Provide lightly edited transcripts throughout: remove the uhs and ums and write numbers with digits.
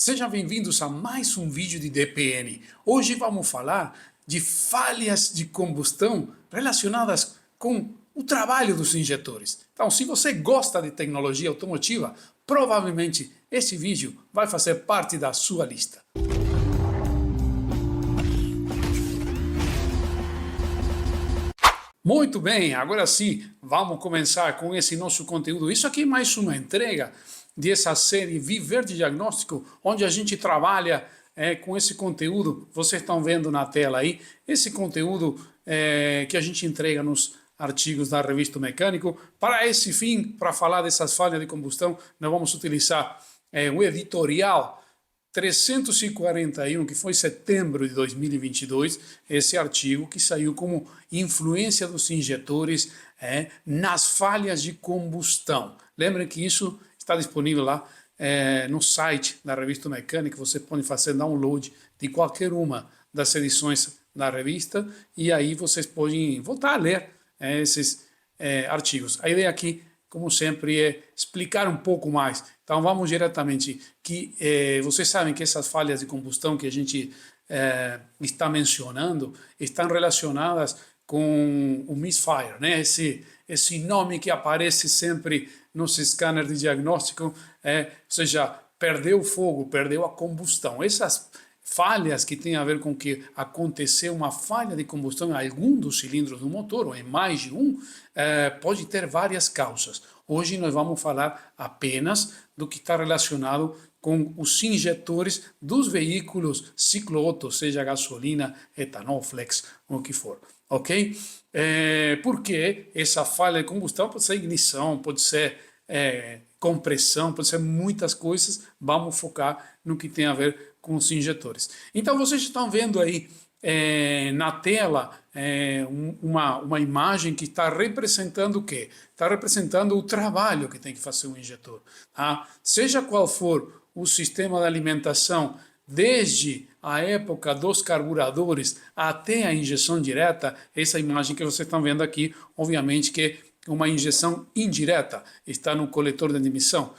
Sejam bem-vindos a mais um vídeo de DPN. Hoje vamos falar de falhas de combustão relacionadas com o trabalho dos injetores. Então, se você gosta de tecnologia automotiva, provavelmente esse vídeo vai fazer parte da sua lista. Muito bem, agora sim, vamos começar com esse nosso conteúdo. Isso aqui é mais uma entrega dessa série Viver de Diagnóstico, onde a gente trabalha com esse conteúdo. Vocês estão vendo na tela aí, esse conteúdo que a gente entrega nos artigos da Revista Mecânico. Para esse fim, para falar dessas falhas de combustão, nós vamos utilizar o editorial 341, que foi setembro de 2022, esse artigo que saiu como influência dos injetores nas falhas de combustão. Lembrem que isso está disponível lá no site da Revista Mecânica. Você pode fazer download de qualquer uma das edições da revista e aí vocês podem voltar a ler esses artigos. A ideia aqui, como sempre, é explicar um pouco mais. Então vamos diretamente, que vocês sabem que essas falhas de combustão que a gente está mencionando estão relacionadas com o misfire, né? Esse nome que aparece sempre nos scanners de diagnóstico, ou seja, perdeu o fogo, perdeu a combustão. Essas falhas que têm a ver com que aconteceu uma falha de combustão em algum dos cilindros do motor, ou em mais de um, pode ter várias causas. Hoje nós vamos falar apenas do que está relacionado com os injetores dos veículos ciclo-Otto, seja gasolina, etanol, flex, ou o que for, ok? Porque essa falha de combustão pode ser ignição, pode ser compressão, pode ser muitas coisas. Vamos focar no que tem a ver com os injetores. Então vocês estão vendo aí na tela uma imagem que está representando o quê? Está representando o trabalho que tem que fazer um injetor. Tá? Seja qual for o sistema de alimentação, desde a época dos carburadores até a injeção direta, essa imagem que vocês estão vendo aqui, obviamente que é uma injeção indireta, está no coletor de admissão,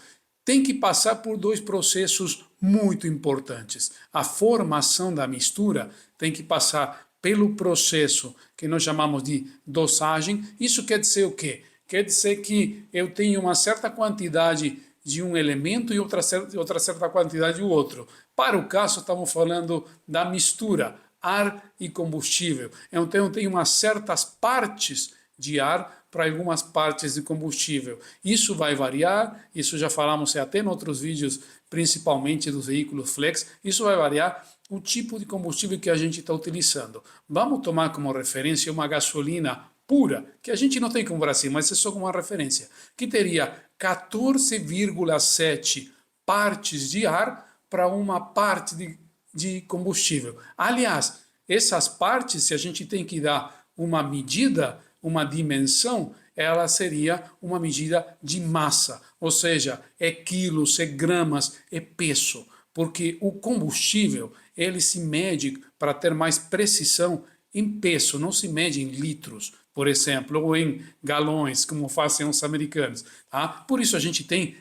tem que passar por dois processos muito importantes. A formação da mistura tem que passar pelo processo que nós chamamos de dosagem. Isso quer dizer o quê? Quer dizer que eu tenho uma certa quantidade de um elemento e outra certa quantidade do outro. Para o caso, estamos falando da mistura, ar e combustível. Então, eu tenho umas certas partes de ar para algumas partes de combustível. Isso vai variar, isso já falamos até em outros vídeos, principalmente dos veículos flex, isso vai variar o tipo de combustível que a gente está utilizando. Vamos tomar como referência uma gasolina pura, que a gente não tem como Brasil, mas é só como uma referência, que teria 14,7 partes de ar para uma parte de combustível. Aliás, essas partes, se a gente tem que dar uma medida, uma dimensão, ela seria uma medida de massa, ou seja, é quilos, é gramas, é peso, porque o combustível, ele se mede, para ter mais precisão, em peso, não se mede em litros, por exemplo, ou em galões, como fazem os americanos. Tá? Por isso a gente tem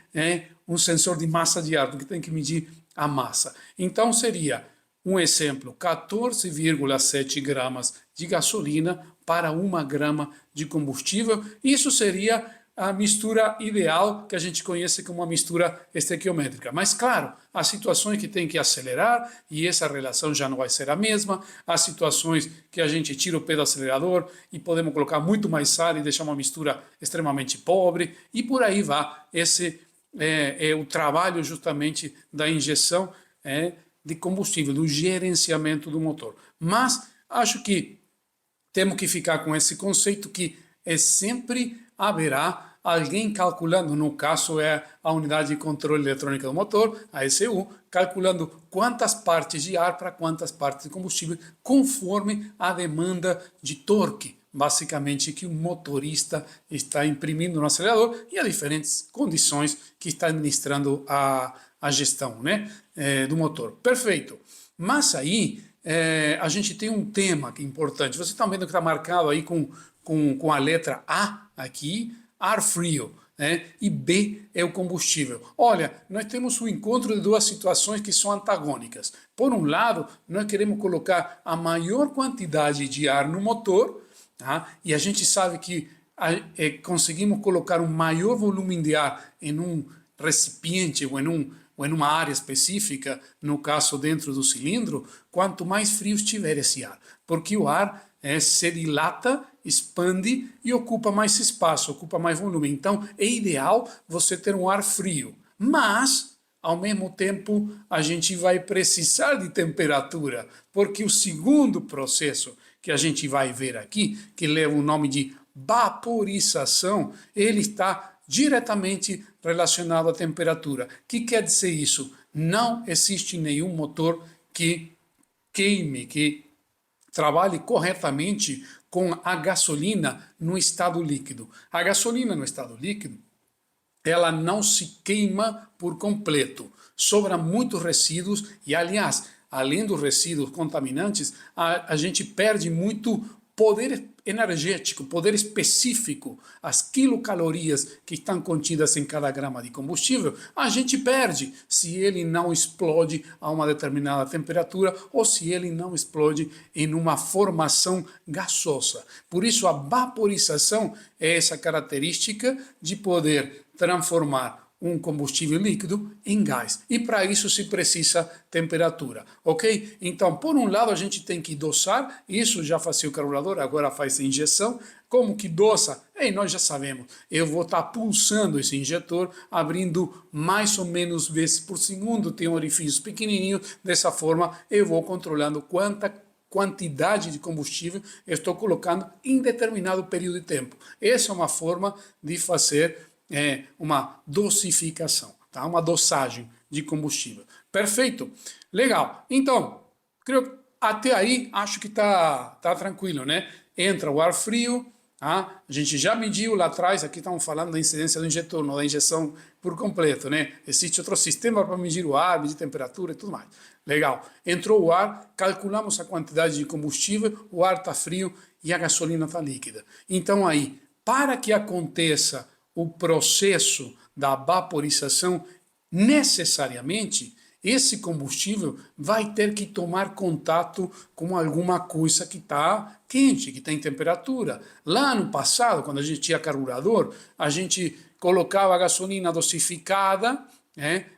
um sensor de massa de ar, porque tem que medir a massa. Então seria, um exemplo, 14,7 gramas de gasolina para 1 grama de combustível. Isso seria a mistura ideal, que a gente conhece como uma mistura estequiométrica. Mas, claro, há situações que tem que acelerar e essa relação já não vai ser a mesma. Há situações que a gente tira o pé do acelerador e podemos colocar muito mais ar e deixar uma mistura extremamente pobre. E por aí vai. Esse é o trabalho justamente da injeção de combustível, do gerenciamento do motor. Mas acho que temos que ficar com esse conceito que sempre haverá alguém calculando, no caso é a unidade de controle eletrônica do motor, a ECU, calculando quantas partes de ar para quantas partes de combustível, conforme a demanda de torque, basicamente, que o motorista está imprimindo no acelerador e as diferentes condições que está administrando a gestão, né, do motor. Perfeito. Mas aí a gente tem um tema que é importante. Vocês estão vendo que está marcado aí com a letra A aqui, ar frio. né? E B é o combustível. Olha, nós temos o encontro de duas situações que são antagônicas. Por um lado, nós queremos colocar a maior quantidade de ar no motor, tá? E a gente sabe que conseguimos colocar um maior volume de ar em um recipiente ou em uma área específica, no caso dentro do cilindro, quanto mais frio estiver esse ar, porque o ar se dilata, expande e ocupa mais espaço, ocupa mais volume. Então é ideal você ter um ar frio, mas ao mesmo tempo a gente vai precisar de temperatura, porque o segundo processo que a gente vai ver aqui, que leva o nome de vaporização, ele está diretamente relacionado à temperatura. O que quer dizer isso? Não existe nenhum motor que queime, que trabalhe corretamente com a gasolina no estado líquido. A gasolina no estado líquido, ela não se queima por completo. Sobra muitos resíduos e, aliás, além dos resíduos contaminantes, a gente perde muito poder energético, poder específico, as quilocalorias que estão contidas em cada grama de combustível, a gente perde se ele não explode a uma determinada temperatura ou se ele não explode em uma formação gasosa. Por isso, a vaporização é essa característica de poder transformar um combustível líquido em gás. E para isso se precisa temperatura, ok? Então, por um lado, a gente tem que dosar, isso já fazia o carburador, agora faz a injeção. Como que dosa? Nós já sabemos, eu vou estar pulsando esse injetor, abrindo mais ou menos vezes por segundo, tem orifícios pequenininhos, dessa forma eu vou controlando quanta quantidade de combustível eu estou colocando em determinado período de tempo. Essa é uma forma de fazer uma dosificação, tá? Uma dosagem de combustível. Perfeito? Legal. Então, até aí acho que tá tranquilo, né? Entra o ar frio, tá? A gente já mediu lá atrás, aqui estamos falando da incidência do injetor, não da injeção por completo, né? Existe outro sistema para medir o ar, medir temperatura e tudo mais. Legal. Entrou o ar, calculamos a quantidade de combustível, o ar está frio e a gasolina está líquida. Então aí, para que aconteça o processo da vaporização, necessariamente, esse combustível vai ter que tomar contato com alguma coisa que está quente, que está em temperatura. Lá no passado, quando a gente tinha carburador, a gente colocava a gasolina dosificada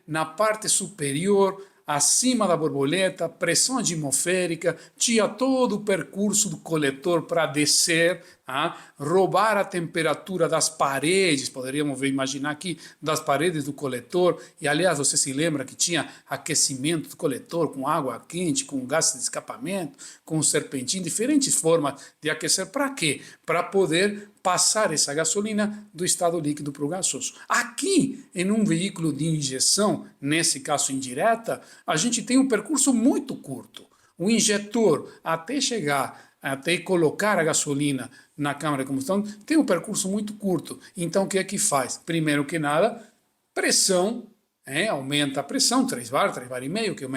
na parte superior, acima da borboleta, pressão atmosférica, tinha todo o percurso do coletor para descer, roubar a temperatura das paredes, poderíamos imaginar aqui, das paredes do coletor, e aliás, você se lembra que tinha aquecimento do coletor com água quente, com gás de escapamento, com serpentina, diferentes formas de aquecer, para quê? Para poder passar essa gasolina do estado líquido para o gasoso. Aqui, em um veículo de injeção, nesse caso indireta, a gente tem um percurso muito curto. O injetor, até colocar a gasolina na câmara de combustão, tem um percurso muito curto. Então, o que é que faz? Primeiro que nada, pressão, aumenta a pressão, 3 bar, 3 bar e meio, que é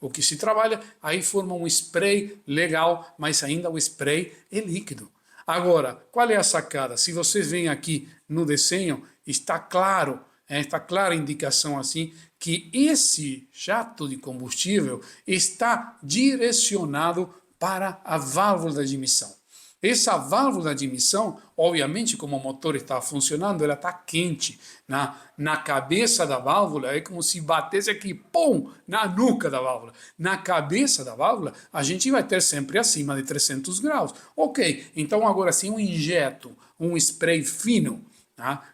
o que se trabalha, aí forma um spray legal, mas ainda o spray é líquido. Agora, qual é a sacada? Se vocês veem aqui no desenho, está claro, está clara a indicação assim, que esse jato de combustível está direcionado para a válvula de admissão. Essa válvula de admissão, obviamente, como o motor está funcionando, ela está quente. Na cabeça da válvula, é como se batesse aqui, pum, na nuca da válvula. Na cabeça da válvula, a gente vai ter sempre acima de 300 graus. Ok, então agora sim eu injeto um spray fino,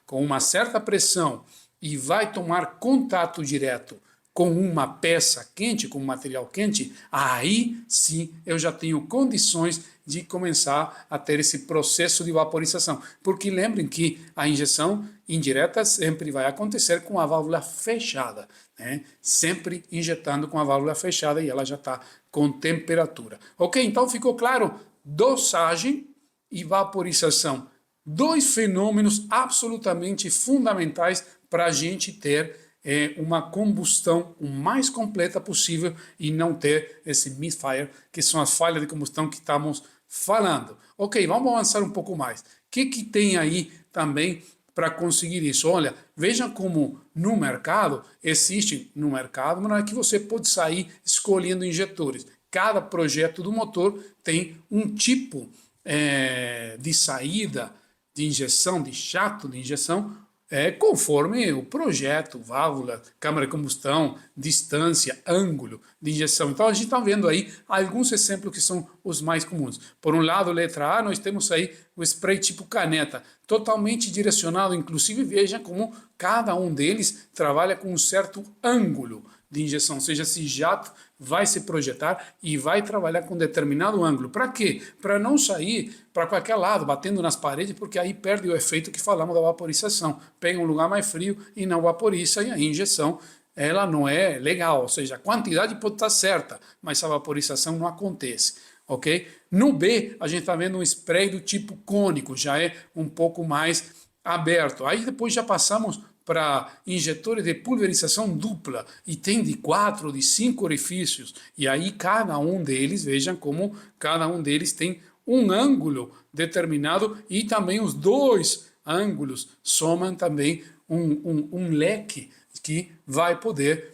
com uma certa pressão, e vai tomar contato direto com uma peça quente, com um material quente, aí sim eu já tenho condições de começar a ter esse processo de vaporização. Porque lembrem que a injeção indireta sempre vai acontecer com a válvula fechada, sempre injetando com a válvula fechada e ela já está com temperatura. Ok, então ficou claro? Dosagem e vaporização. Dois fenômenos absolutamente fundamentais para a gente ter uma combustão o mais completa possível e não ter esse misfire, que são as falhas de combustão que estamos falando. Ok, vamos avançar um pouco mais. O que tem aí também para conseguir isso. Olha, veja como no mercado, existe no mercado, mas não é que você pode sair escolhendo injetores. Cada projeto do motor tem um tipo de saída de injeção, de jato de injeção, conforme o projeto, válvula, câmara de combustão, distância, ângulo de injeção. Então a gente está vendo aí alguns exemplos que são os mais comuns. Por um lado, letra A, nós temos aí o spray tipo caneta, totalmente direcionado, inclusive veja como cada um deles trabalha com um certo ângulo de injeção, ou seja, esse jato vai se projetar e vai trabalhar com determinado ângulo. Para quê? Para não sair para qualquer lado, batendo nas paredes, porque aí perde o efeito que falamos da vaporização. Pega um lugar mais frio e não vaporiza, e a injeção ela não é legal, ou seja, a quantidade pode estar certa, mas a vaporização não acontece. Ok? No B, a gente está vendo um spray do tipo cônico, já é um pouco mais aberto. Aí depois já passamos para injetores de pulverização dupla, e tem de 4, de 5 orifícios, e aí cada um deles, vejam como cada um deles tem um ângulo determinado, e também os dois ângulos somam também um leque que vai poder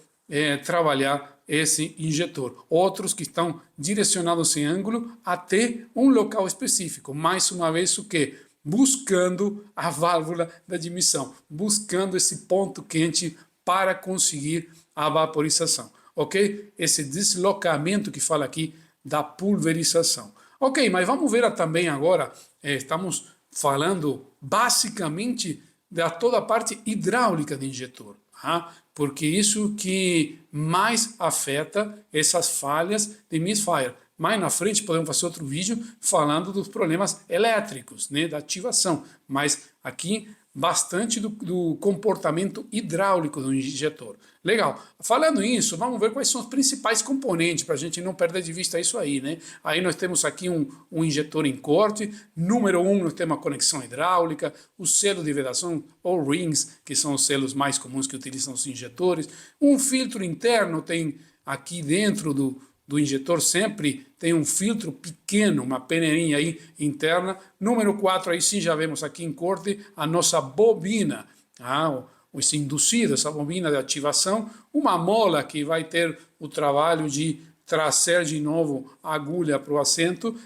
trabalhar esse injetor. Outros que estão direcionados em ângulo até um local específico. Mais uma vez, o que? Buscando a válvula da admissão, buscando esse ponto quente para conseguir a vaporização, ok? Esse deslocamento que fala aqui da pulverização. Ok, mas vamos ver também agora, estamos falando basicamente da toda a parte hidráulica do injetor, tá? Porque isso que mais afeta essas falhas de misfire. Mais na frente podemos fazer outro vídeo falando dos problemas elétricos, né, da ativação, mas aqui bastante do comportamento hidráulico do injetor. Legal. Falando nisso, vamos ver quais são os principais componentes para a gente não perder de vista isso aí, né? Aí nós temos aqui um injetor em corte. Número 1, nós temos a conexão hidráulica, o selo de vedação ou rings, que são os selos mais comuns que utilizam os injetores. Um filtro interno tem aqui dentro do injetor, sempre tem um filtro pequeno, uma peneirinha aí interna. Número 4, aí sim já vemos aqui em corte a nossa bobina, esse induzido, essa bobina de ativação, uma mola que vai ter o trabalho de trazer de novo a agulha para o assento,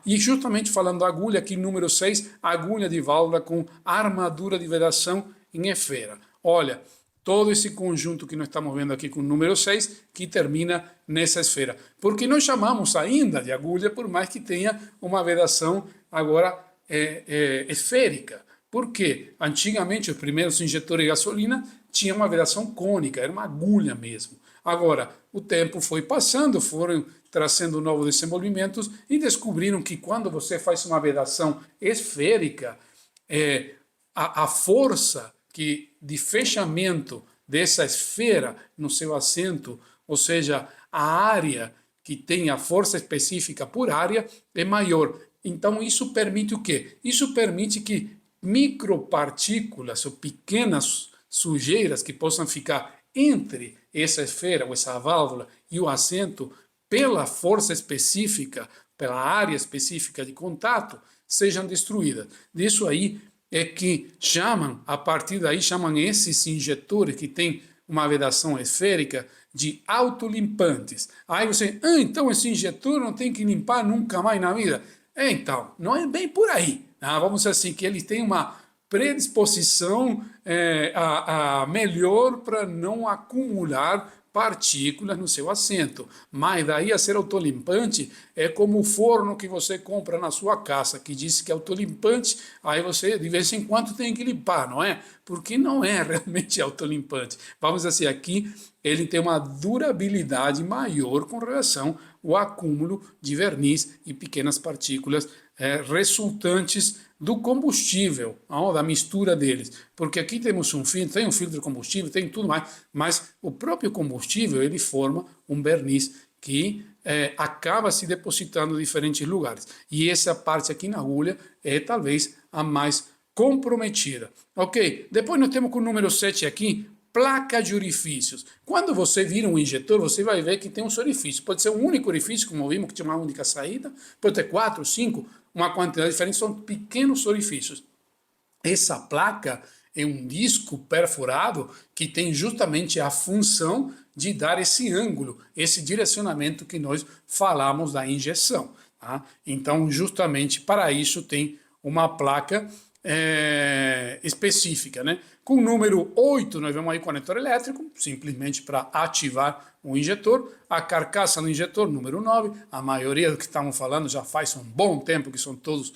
e justamente falando da agulha, aqui número 6, agulha de válvula com armadura de vedação em esfera. Olha, todo esse conjunto que nós estamos vendo aqui com o número 6, que termina nessa esfera. Porque nós chamamos ainda de agulha, por mais que tenha uma vedação agora esférica. Por quê? Antigamente, os primeiros injetores de gasolina tinham uma vedação cônica, era uma agulha mesmo. Agora, o tempo foi passando, foram trazendo novos desenvolvimentos e descobriram que quando você faz uma vedação esférica, a força de fechamento dessa esfera no seu assento, ou seja, a área que tem a força específica por área é maior. Então isso permite o quê? Isso permite que micropartículas ou pequenas sujeiras que possam ficar entre essa esfera ou essa válvula e o assento, pela força específica, pela área específica de contato, sejam destruídas. Isso aí é que chamam, a partir daí, chamam esses injetores que têm uma vedação esférica de autolimpantes. Aí você, então esse injetor não tem que limpar nunca mais na vida. Então, não é bem por aí. Vamos dizer assim, que ele tem uma predisposição a melhor para não acumular partículas no seu assento. Mas daí a ser autolimpante é como o forno que você compra na sua casa, que diz que é autolimpante, aí você de vez em quando tem que limpar, não é? Porque não é realmente autolimpante. Vamos dizer assim, aqui ele tem uma durabilidade maior com relação ao acúmulo de verniz e pequenas partículas resultantes do combustível, da mistura deles. Porque aqui temos um filtro, tem um filtro de combustível, tem tudo mais, mas o próprio combustível ele forma um verniz que acaba se depositando em diferentes lugares. E essa parte aqui na agulha é talvez a mais comprometida. Ok? Depois nós temos com o número 7 aqui, placa de orifícios. Quando você vira um injetor, você vai ver que tem uns orifícios. Pode ser um único orifício, como vimos, que tinha uma única saída, pode ter 4, 5, uma quantidade diferente, são pequenos orifícios. Essa placa é um disco perfurado que tem justamente a função de dar esse ângulo, esse direcionamento que nós falamos da injeção. Tá? Então, justamente para isso tem uma placa específica, né? Com o número 8, nós vemos aí conector elétrico, simplesmente para ativar o injetor. A carcaça do injetor, número 9, a maioria do que estamos falando já faz um bom tempo que são todos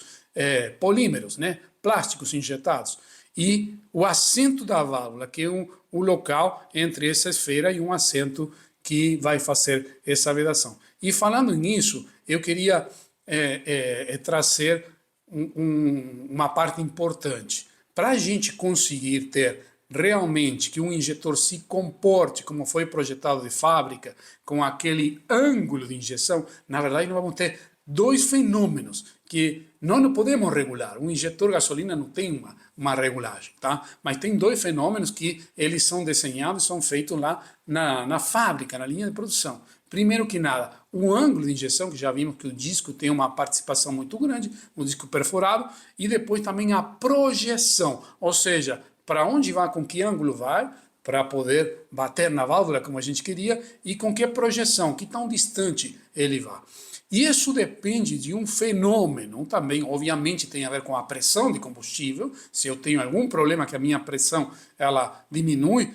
polímeros, né? Plásticos injetados. E o assento da válvula, que é o local entre essa esfera e um assento que vai fazer essa vedação. E falando nisso, eu queria trazer uma parte importante. Para a gente conseguir ter realmente que um injetor se comporte como foi projetado de fábrica, com aquele ângulo de injeção, na verdade nós vamos ter dois fenômenos que nós não podemos regular. Um injetor gasolina não tem uma regulagem, tá? Mas tem dois fenômenos que eles são desenhados, são feitos lá na fábrica, na linha de produção. Primeiro que nada, o ângulo de injeção, que já vimos que o disco tem uma participação muito grande, o disco perfurado, e depois também a projeção, ou seja, para onde vai, com que ângulo vai, para poder bater na válvula como a gente queria, e com que projeção, que tão distante ele vai. E isso depende de um fenômeno também, obviamente tem a ver com a pressão de combustível. Se eu tenho algum problema que a minha pressão ela diminui,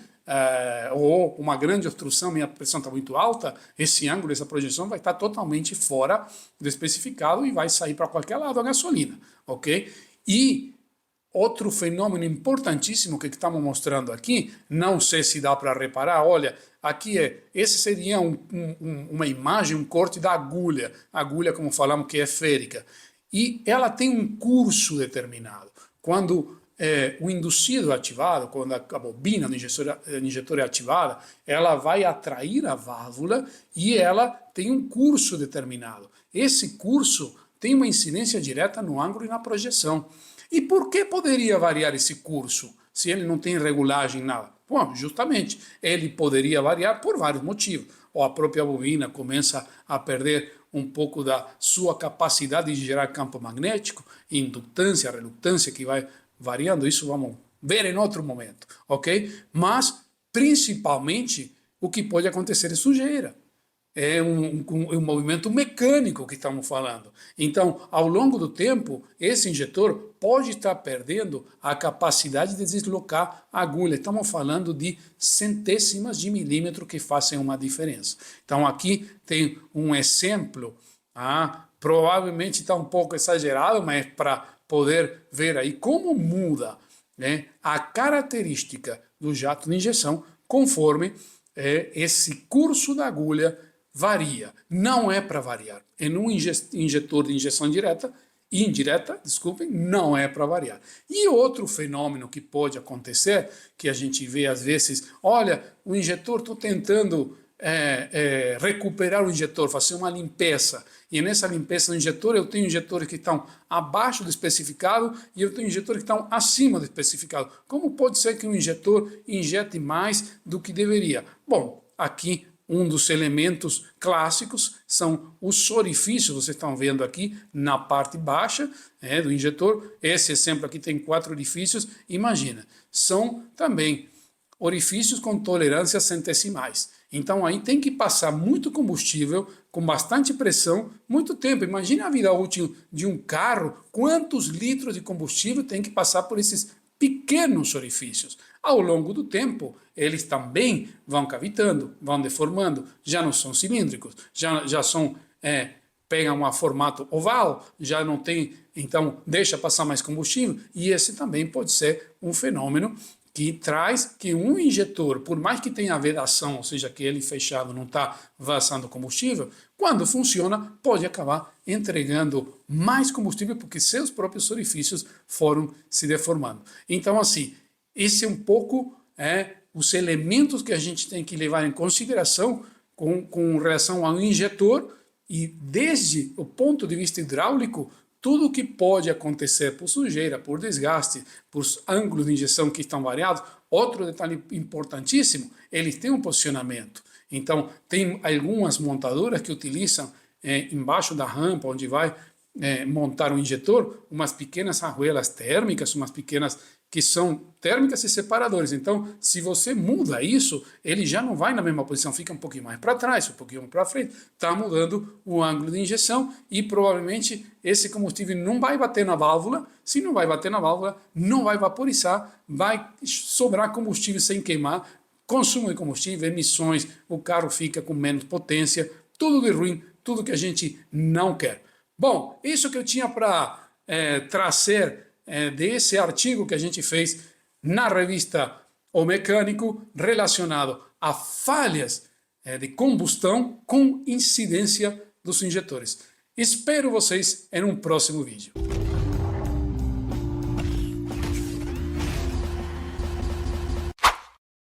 ou uma grande obstrução, minha pressão está muito alta, esse ângulo, essa projeção vai estar totalmente fora do especificado e vai sair para qualquer lado a gasolina, ok? E outro fenômeno importantíssimo que estamos mostrando aqui, não sei se dá para reparar, olha, aqui esse seria uma imagem, um corte da agulha como falamos que é férica, e ela tem um curso determinado. Quando o induzido é ativado, quando a bobina do injetor é ativada, ela vai atrair a válvula e ela tem um curso determinado. Esse curso tem uma incidência direta no ângulo e na projeção. E por que poderia variar esse curso, se ele não tem regulagem nada? Bom, justamente, ele poderia variar por vários motivos. Ou a própria bobina começa a perder um pouco da sua capacidade de gerar campo magnético, indutância, relutância que vai variando, isso vamos ver em outro momento, ok? Mas, principalmente, o que pode acontecer é sujeira. É um movimento mecânico que estamos falando. Então, ao longo do tempo, esse injetor pode estar perdendo a capacidade de deslocar a agulha. Estamos falando de centésimas de milímetro que fazem uma diferença. Então, aqui tem um exemplo, provavelmente está um pouco exagerado, mas para poder ver aí como muda, né, a característica do jato de injeção conforme esse curso da agulha varia. Não é para variar. Em um injetor de injeção indireta, desculpem, não é para variar. E outro fenômeno que pode acontecer, que a gente vê às vezes, olha, o injetor, estou tentando recuperar o injetor, fazer uma limpeza, e nessa limpeza do injetor eu tenho injetores que estão abaixo do especificado e eu tenho injetores que estão acima do especificado. Como pode ser que um injetor injete mais do que deveria? Bom, aqui um dos elementos clássicos são os orifícios, vocês estão vendo aqui na parte baixa do injetor. Esse exemplo aqui tem 4 orifícios, imagina, são também orifícios com tolerâncias centesimais. Então aí tem que passar muito combustível, com bastante pressão, muito tempo. Imagine a vida útil de um carro, quantos litros de combustível tem que passar por esses pequenos orifícios. Ao longo do tempo, eles também vão cavitando, vão deformando, já não são cilíndricos, já são, pegam um formato oval, já não tem, então deixa passar mais combustível, e esse também pode ser um fenômeno que traz que um injetor, por mais que tenha vedação, ou seja, que ele fechado não está vazando combustível, quando funciona, pode acabar entregando mais combustível porque seus próprios orifícios foram se deformando. Então, assim, esse é um pouco os elementos que a gente tem que levar em consideração com relação ao injetor, e desde o ponto de vista hidráulico, tudo o que pode acontecer por sujeira, por desgaste, por ângulos de injeção que estão variados. Outro detalhe importantíssimo, eles têm um posicionamento. Então, tem algumas montadoras que utilizam embaixo da rampa, onde vai montar o injetor, umas pequenas arruelas térmicas, umas pequenas que são térmicas e separadores. Então, se você muda isso, ele já não vai na mesma posição, fica um pouquinho mais para trás, um pouquinho para frente, está mudando o ângulo de injeção e provavelmente esse combustível não vai bater na válvula. Se não vai bater na válvula, não vai vaporizar, vai sobrar combustível sem queimar, consumo de combustível, emissões, o carro fica com menos potência, tudo de ruim, tudo que a gente não quer. Bom, isso que eu tinha para trazer desse artigo que a gente fez na revista O Mecânico relacionado a falhas de combustão com incidência dos injetores. Espero vocês em um próximo vídeo.